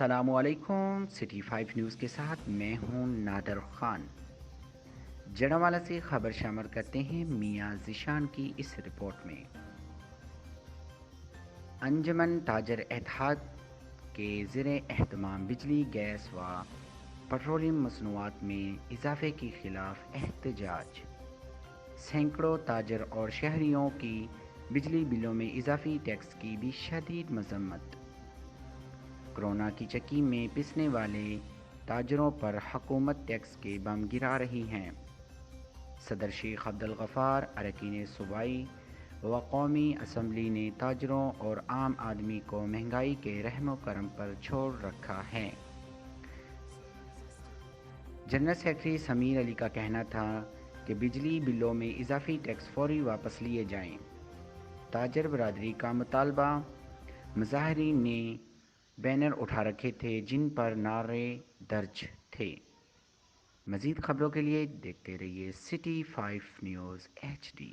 السلام علیکم city 5 news کے ساتھ میں ہوں نادر خان۔ جڑوالا سے خبر شامل کرتے ہیں میاں ذیشان کی اس رپورٹ میں۔ انجمن تاجر اتحاد کے زیر اہتمام بجلی، گیس و پیٹرولیم مصنوعات میں اضافے کے خلاف احتجاج۔ سینکڑوں تاجر اور شہریوں کی بجلی بلوں میں اضافی ٹیکس کی بھی شدید مذمت۔ کورونا کی چکی میں پسنے والے تاجروں پر حکومت ٹیکس کے بم گرا رہی ہے۔ صدر شیخ عبدالغفار، اراکین صوبائی و قومی اسمبلی نے تاجروں اور عام آدمی کو مہنگائی کے رحم و کرم پر چھوڑ رکھا ہے۔ جنرل سیکرٹری سمیر علی کا کہنا تھا کہ بجلی بلوں میں اضافی ٹیکس فوری واپس لیے جائیں۔ تاجر برادری کا مطالبہ، مظاہرین نے بینر اٹھا رکھے تھے جن پر نعرے درج تھے۔ مزید خبروں کے لیے دیکھتے رہیے سٹی 5 نیوز HD۔